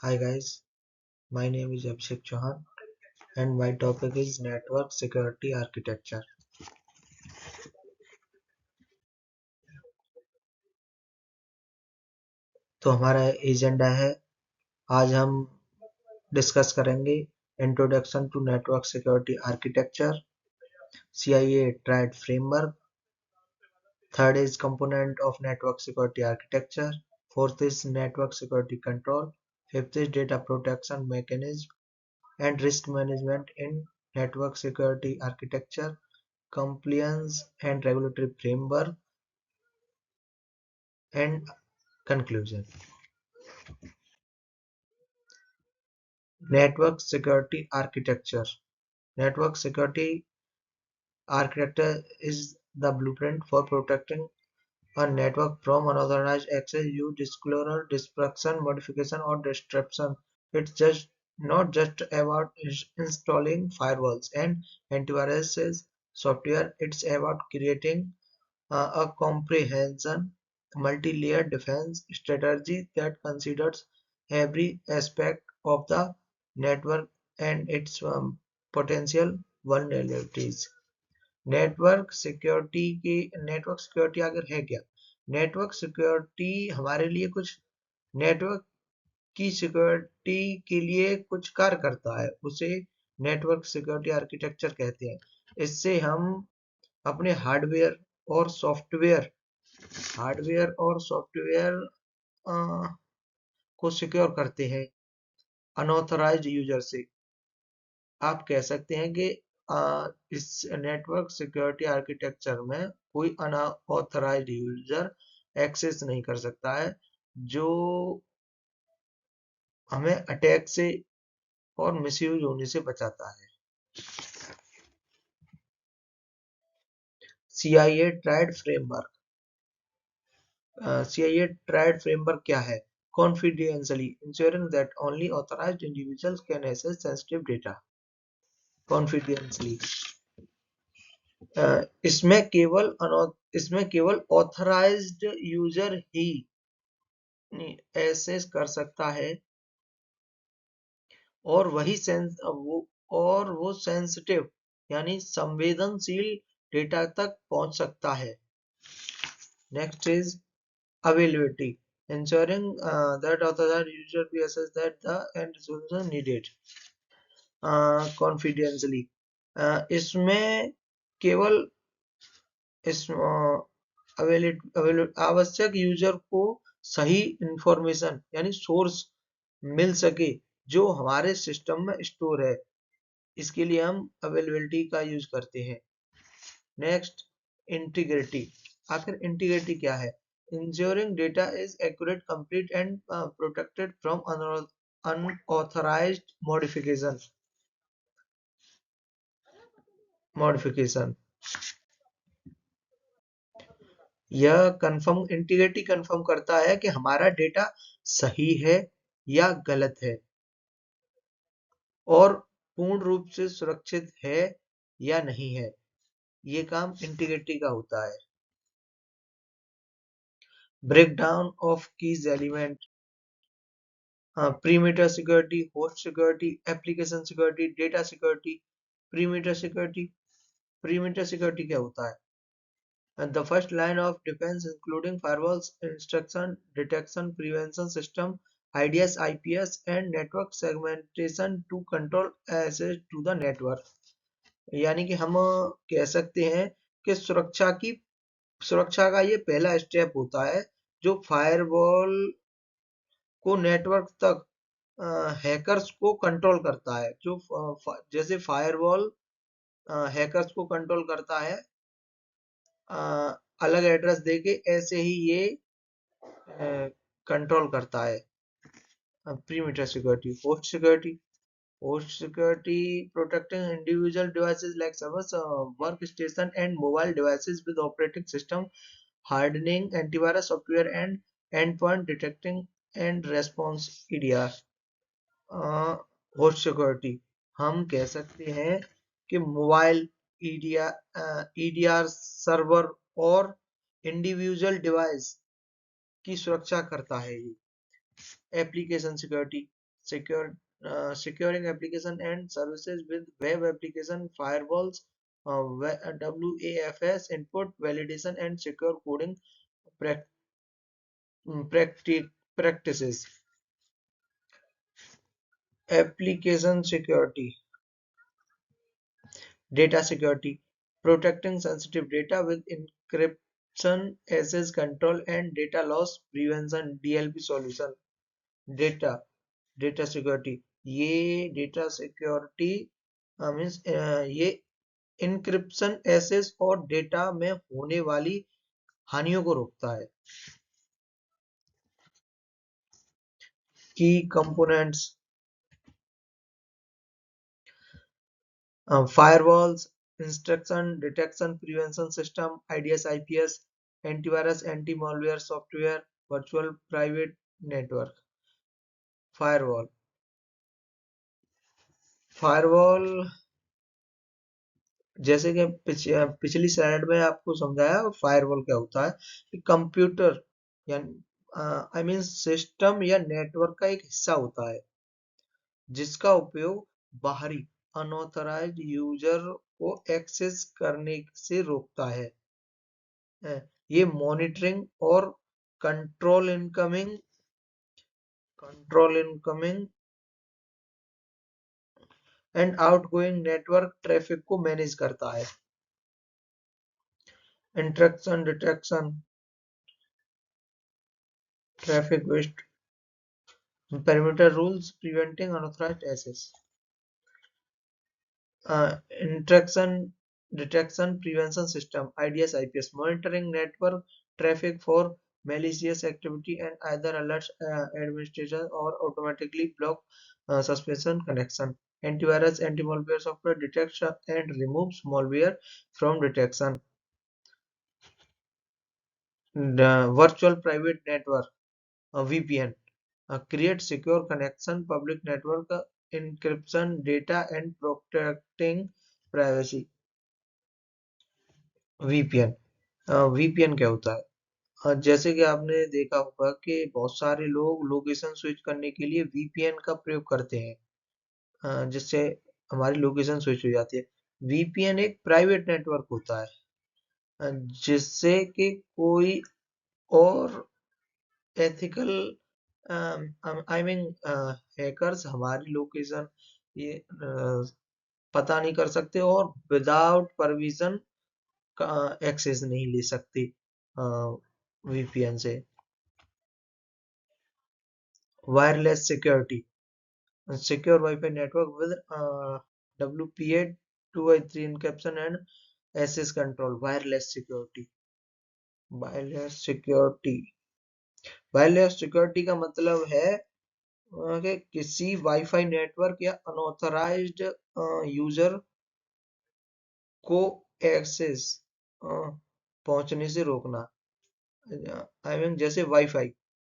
Hi guys, my name is Abhishek Chauhan and my topic is Network Security Architecture. तो हमारा agenda है, आज हम डिस्कस करेंगे introduction to network security architecture, CIA triad framework, third is component of network security architecture, fourth is network security control, fifth is data protection mechanism and risk management in network security architecture, compliance and regulatory framework, and conclusion. Network security architecture. Network security architecture is the blueprint for protecting a network from unauthorized access, use, disclosure, destruction, modification, or disruption. It's just not just about installing firewalls and antivirus software. It's about creating a comprehensive, multi-layered defense strategy that considers every aspect of the network and its potential vulnerabilities. Network security अगर है क्या? Network security हमारे लिए कुछ network की security के लिए कुछ कार्य करता है, उसे नेटवर्क सिक्योरिटी आर्किटेक्चर कहते हैं। इससे हम अपने हार्डवेयर और सॉफ्टवेयर को सिक्योर करते हैं अनऑथराइज्ड यूजर से। आप कह सकते हैं कि इस नेटवर्क सिक्योरिटी आर्किटेक्चर में कोई अनऑथराइज्ड यूजर एक्सेस नहीं कर सकता है, जो हमें अटैक से और मिसयूज होने से बचाता है। CIA triad framework. CIA triad framework क्या है? Confidentially ensuring that only authorized individuals can access sensitive data. Confidentially. इसमें केवल ऑथराइज्ड यूजर ही एक्सेस कर सकता है और वो सेंसिटिव यानी संवेदनशील डेटा तक पहुंच सकता है। Next is availability, ensuring that authorized user be access that the end user needed confidentially. इसमें केवल इस आवश्यक यूजर को सही इंफॉर्मेशन यानी सोर्स मिल सके जो हमारे सिस्टम में स्टोर है, इसके लिए हम अवेलेबिलिटी का यूज करते हैं। Next, integrity. आखिर इंटीग्रिटी क्या है? Ensuring data is accurate, complete and protected from unauthorized modification. यह इंटीग्रिटी कंफर्म करता है कि हमारा डेटा सही है या गलत है और पूर्ण रूप से सुरक्षित है या नहीं है। ये काम इंटीग्रिटी का होता है। Breakdown of keys element, perimeter security, host security, application security, data security, perimeter security. Perimeter security क्या होता है? And the first line of defense including firewalls, instruction, detection, prevention system, IDS, IPS and network segmentation to control access to the network. यानी कि हम कह सकते हैं कि सुरक्षा का ये पहला स्टेप होता है जो फायरवॉल को नेटवर्क तक हैकर्स को कंट्रोल करता है। जो जैसे फायरवॉल हैकर्स को कंट्रोल करता है अलग एड्रेस देके, ऐसे ही ये कंट्रोल करता है। perimeter security, host security protecting individual devices like servers, workstation and mobile devices with operating system, hardening antivirus software and endpoint detecting and response EDR. Host security हम कह सकते हैं कि मोबाइल ईडीआर सर्वर और individual device की सुरक्षा करता है। ये application security securing application and services with web application firewalls, WAFs, input validation, and secure coding prac- practices. Application security, data security, protecting sensitive data with encryption, access control, and data loss prevention (DLP) solution. Data data security, ये data security means ये encryption assess और data में होने वाली हानियों को रोकता है. की components, firewalls, instruction detection prevention system, IDS, IPS, antivirus, anti-malware software, virtual private network. Firewall. Firewall जैसे कि पिछली स्लाइड में आपको समझाया फायरवॉल क्या होता है कि कंप्यूटर या आई मीन सिस्टम या नेटवर्क का एक हिस्सा होता है जिसका उपयोग बाहरी अनऑथराइज्ड यूजर को एक्सेस करने से रोकता है. ये मॉनिटरिंग और control incoming and outgoing network traffic को मैनेज करता है. Intrusion detection, traffic waste, perimeter rules preventing unauthorized access. Interaction detection prevention system, IDS, IPS, monitoring network traffic for malicious activity and either alerts administration or automatically block suspicious connection. Antivirus, anti-malware software detects and removes malware from detection. The virtual private network, VPN, create secure connection, public network, encryption data and protecting privacy. VPN. VPN क्या होता है? जैसे कि आपने देखा होगा कि बहुत सारे लोग लोकेशन स्विच करने के लिए VPN का प्रयोग करते हैं, जिससे हमारी लोकेशन स्विच हो जाती है. VPN एक प्राइवेट नेटवर्क होता है, जिससे कि कोई और एथिकल आई मीन हैकर्स हमारी लोकेशन ये पता नहीं कर सकते और विदाउट परमिशन का एक्सेस नहीं ले सकते VPN से. Wireless security, secure Wi-Fi network with WPA 2x3 encryption and access control. Wireless security. Wireless security, wireless security का मतलब है कि किसी वाईफाई नेटवर्क या अनऑथराइज्ड यूजर को एक्सेस पहुंचने से रोकना. आई मीन जैसे वाईफाई,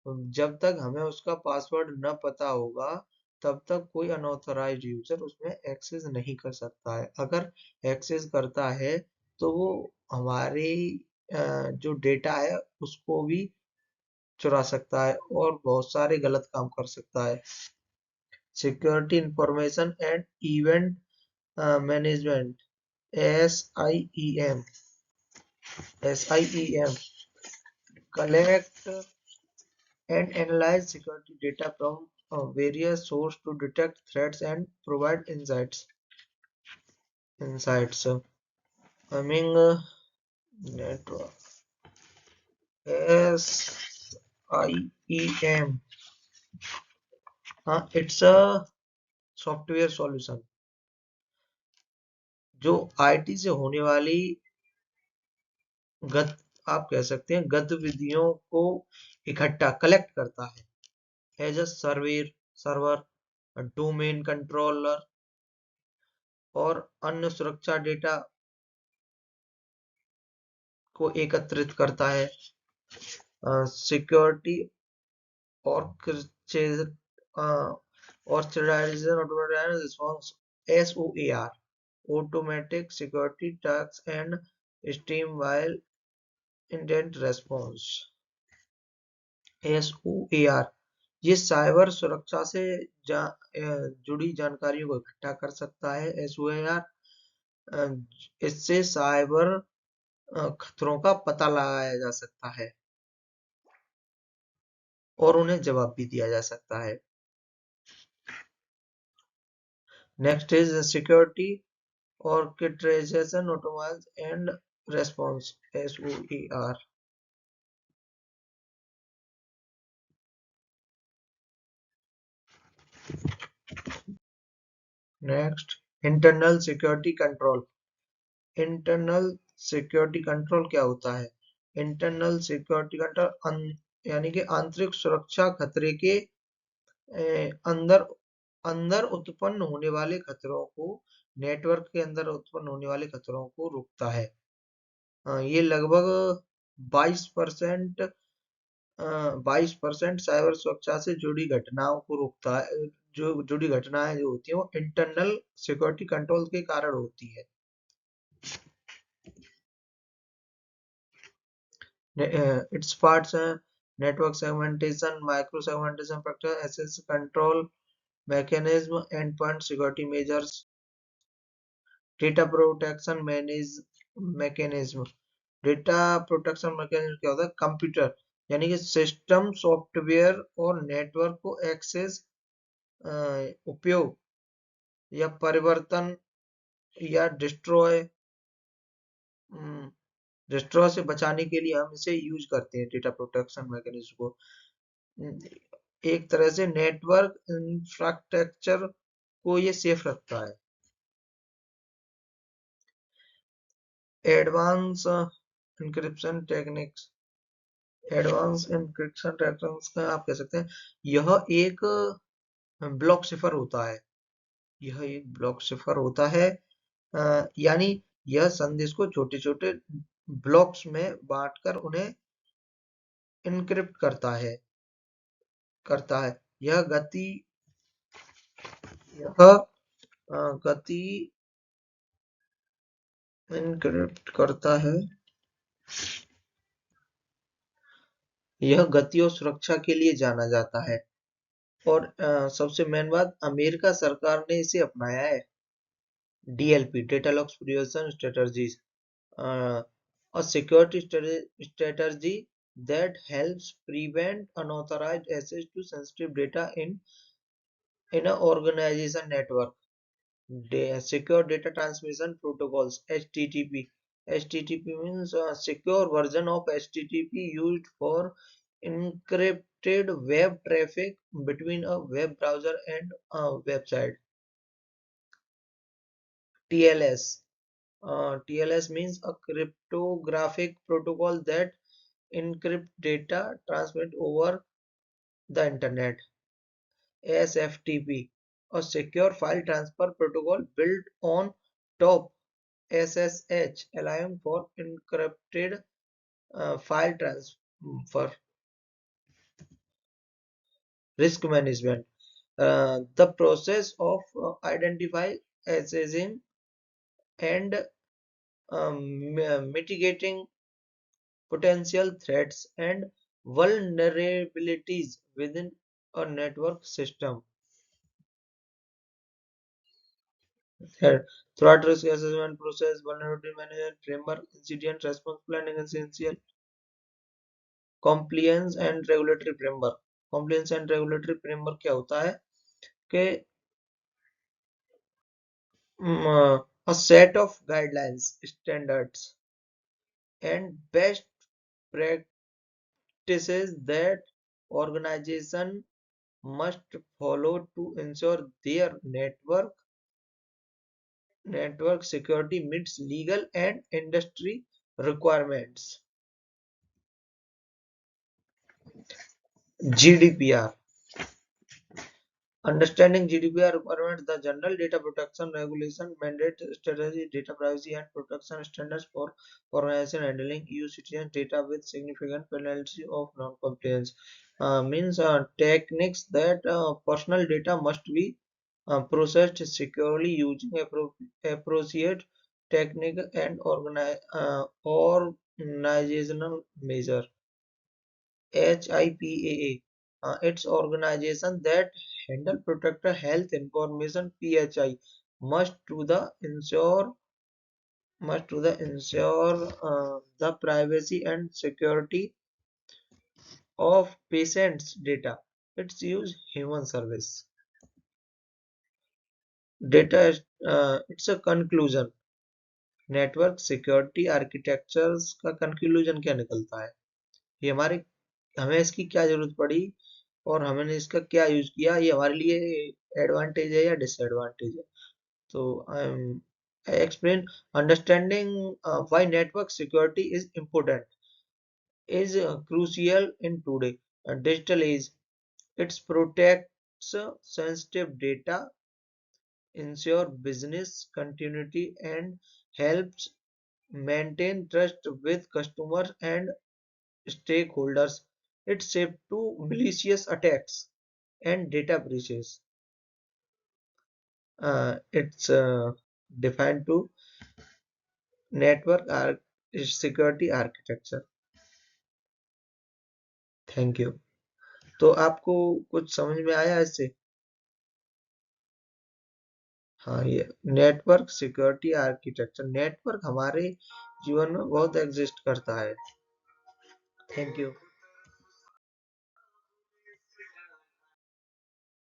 जब तक हमें उसका पासवर्ड न पता होगा तब तक कोई अनऑथराइज्ड यूजर उसमें एक्सेस नहीं कर सकता है. अगर एक्सेस करता है तो वो हमारे जो डेटा है उसको भी चुरा सकता है और बहुत सारे गलत काम कर सकता है. Security information and event management, SIEM. SIEM collect and analyze security data from various sources to detect threats and provide insights. I mean network. SIEM. It's a software solution जो IT से होने वाली आप कह सकते हैं गतिविधियों को इकट्ठा कलेक्ट करता है as a server, domain controller और अन्य सुरक्षा डेटा को एकत्रित करता है. Security orchestration, automated response, SOAR, automatic security tasks and stream while intent response. SOAR ये साइबर सुरक्षा से जुड़ी जानकारियों को इकट्ठा कर सकता है, SOAR। इससे साइबर खतरों का पता लगाया जा सकता है और उन्हें जवाब भी दिया जा सकता है। Next is security orchestration automised and response, SOAR। Next, internal security control. Internal security control क्या होता है? इंटरनल सिक्योरिटी कंट्रोल यानी कि आंतरिक सुरक्षा खतरे के अंदर अंदर उत्पन्न होने वाले खतरों को, नेटवर्क के अंदर उत्पन्न होने वाले खतरों को रोकता है। ये लगभग 22% 22% साइबर सुरक्षा से जुड़ी घटनाओं को रोकता है। जो जुड़ी घटनाएं जो होती है वो इंटरनल सिक्योरिटी कंट्रोल के कारण होती है। Its parts हैं network segmentation, micro segmentation factor, access control mechanism, endpoint security measures, data protection mechanism। Data protection mechanism क्या होता है? कंप्यूटर यानी कि सिस्टम, सॉफ्टवेयर और नेटवर्क को एक्सेस, उपयोग या परिवर्तन या डिस्ट्रॉय से बचाने के लिए हम इसे यूज करते हैं, डेटा प्रोटेक्शन मैकेनिज्म को। एक तरह से नेटवर्क इंफ्रास्ट्रक्चर को ये सेफ रखता है। Advance encryption techniques. Advance encryption techniques का आप कह सकते हैं यह एक ब्लॉक सिफर होता है। यह एक ब्लॉक सिफर होता है, यानी यह संदेश को छोटे छोटे ब्लॉक्स में बांटकर उन्हें इनक्रिप्ट करता है। यह गति इनक्रिप्ट करता है। यह गति और सुरक्षा के लिए जाना जाता है। और सबसे मेन बात, अमेरिका सरकार ने इसे अपनाया है। DLP, data loss prevention strategies, a security strategy that helps prevent unauthorized access to sensitive data in an organization network. Secure Data Transmission Protocols, HTTP. HTTP means a secure version of HTTP used for encrypted web traffic between a web browser and a website. TLS. TLS means a cryptographic protocol that encrypt data transmit over the internet. SFTP, a secure file transfer protocol built on top SSH, allowing for encrypted file transfer. Risk management, the process of identifying, assessing, and mitigating potential threats and vulnerabilities within a network system. Threat risk assessment process, vulnerability management framework, incident response planning, essential compliance and regulatory framework। compliance and regulatory framework क्या होता है कि a set of guidelines, standards, and best practices that organization must follow to ensure their network security meets legal and industry requirements. GDPR. Understanding GDPR requirements, the General Data Protection Regulation mandate strategy, data privacy and protection standards for organization handling EU citizen data with significant penalty of non-compliance. Means techniques that personal data must be processed securely using appropriate technique and organizational measure. HIPAA, It's organization that handle protect health information. PHI must to the ensure the privacy and security of patients' data. It's use human service. Data it's a conclusion. Network security architectures का conclusion क्या निकलता है, ये हमें इसकी क्या जरूरत पड़ी और हमने इसका क्या यूज किया, ये हमारे लिए एडवांटेज है या डिसएडवांटेज है। तो I explain understanding why network security is important is crucial in today digital age. It protects sensitive data, ensure business continuity, and helps maintain trust with customers and stakeholders. It's safe to malicious attacks and data breaches. It's defined to network security architecture. Thank you. तो आपको कुछ समझ में आया इससे? हाँ, ये network security architecture, network हमारे जीवन में बहुत एग्जिस्ट करता है। Thank you.